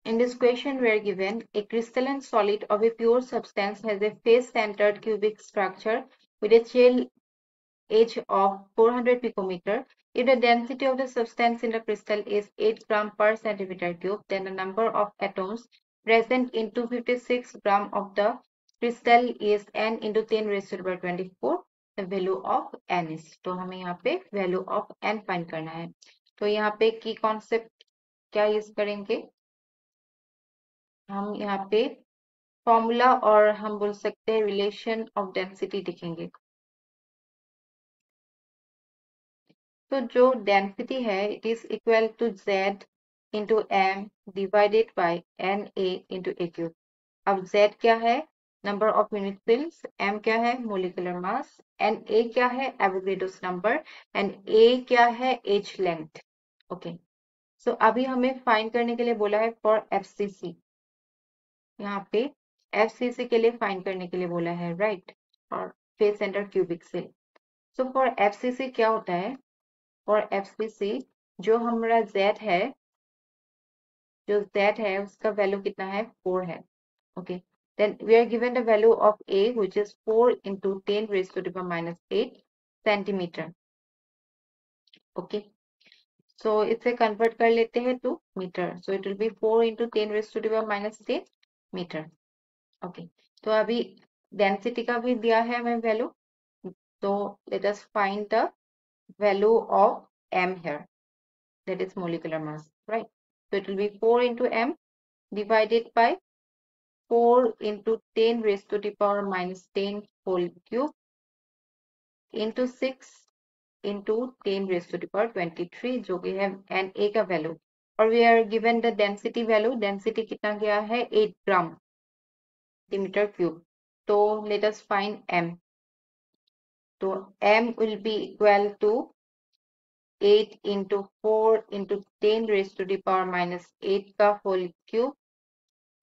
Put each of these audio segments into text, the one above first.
In this question, we are given a crystalline solid of a pure substance has a face-centered cubic structure with a shell edge of 400 picometer. If the density of the substance in the crystal is 8 gram per centimeter cube, then the number of atoms present in 256 gram of the crystal is n into 10 raised to the power 24. The value of n is. तो हमें यहाँ पे value of n find करना है. तो यहाँ पे की concept क्या यूज करेंगे? हम यहाँ पे फॉर्मूला और हम बोल सकते हैं रिलेशन ऑफ डेंसिटी लिखेंगे. तो जो डेंसिटी है it is equal to z into M divided by N A into a cube. अब z क्या है? Number of units. m क्या है? Molecular mass. एन ए क्या है? Avogadro's number. एंड a क्या है? As length. ओके, सो अभी हमें फाइंड करने के लिए बोला है फॉर एफसीसी. यहाँ पे एफसीसी के लिए फाइंड करने के लिए बोला है, राइट? और face centre cubic cell. So for FCC क्या होता है? फॉर एफसीसी जो हमारा z है, जो z है उसका वैल्यू कितना है? 4 है. Okay, then we are given the value of a which is 4 into 10 raised to the power minus 8 centimetre. Okay, so इसे कन्वर्ट कर लेते हैं to metre. So it will be 4 into 10 raised to the power minus 10 metre. Okay, तो अभी density का भी दिया है हमें वैल्यू. तो let us find the value of m here, that is molecular mass, right? So it will be 4 into m divided by 4 into 10 raised to the power minus 10 whole cube into 6 into 10 raised to the power 23 जो कि है Na का value. और we are given the density value. density कितना गया है? 8 gram centimetre cube. तो let us find m. तो m will be equal to 8 into 4 into 10 raised to the power minus 8 का whole cube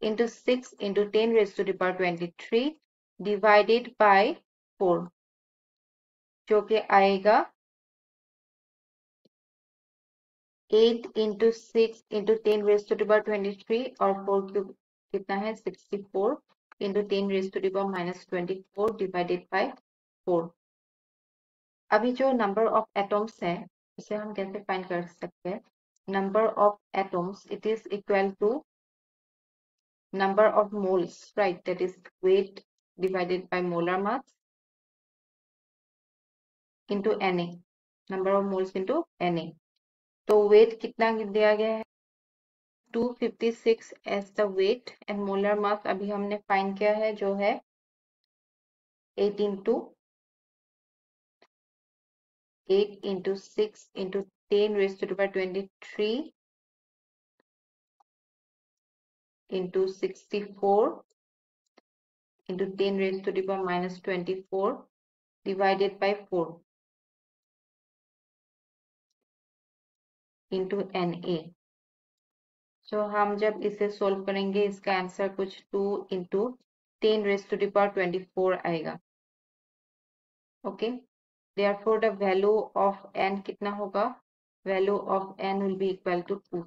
into 6 into 10 raised to the power 23 divided by 4 जो कि आएगा 8 into 6 into 10 raised to the power 23 और 4 cube कितना है? 64 into 10 raised to the power minus 24 divided by 4. अभी जो number of atoms है उसे हम कैसे फाइंड कर सकते हैं? Number of atoms it is equal to number of moles, right? That is weight divided by molar mass into Na. Number of moles into Na. तो weight कितना दिया गया है? 256 as the weight and molar mass अभी हमने find किया है जो है 8 into 6 into 10 raised to the power 23 into 64 into 10 raised to the power minus 24 divided by 4 into Na. सो हम जब इसे सोल्व करेंगे इसका आंसर कुछ 2 into 10 raised to the power 24 आएगा. Okay, therefore the value of n कितना होगा? Value of n will be equal to 2.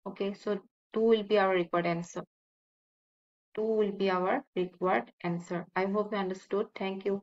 Okay, so 2 will be our required answer. 2 will be our required answer. I hope you understood. Thank you.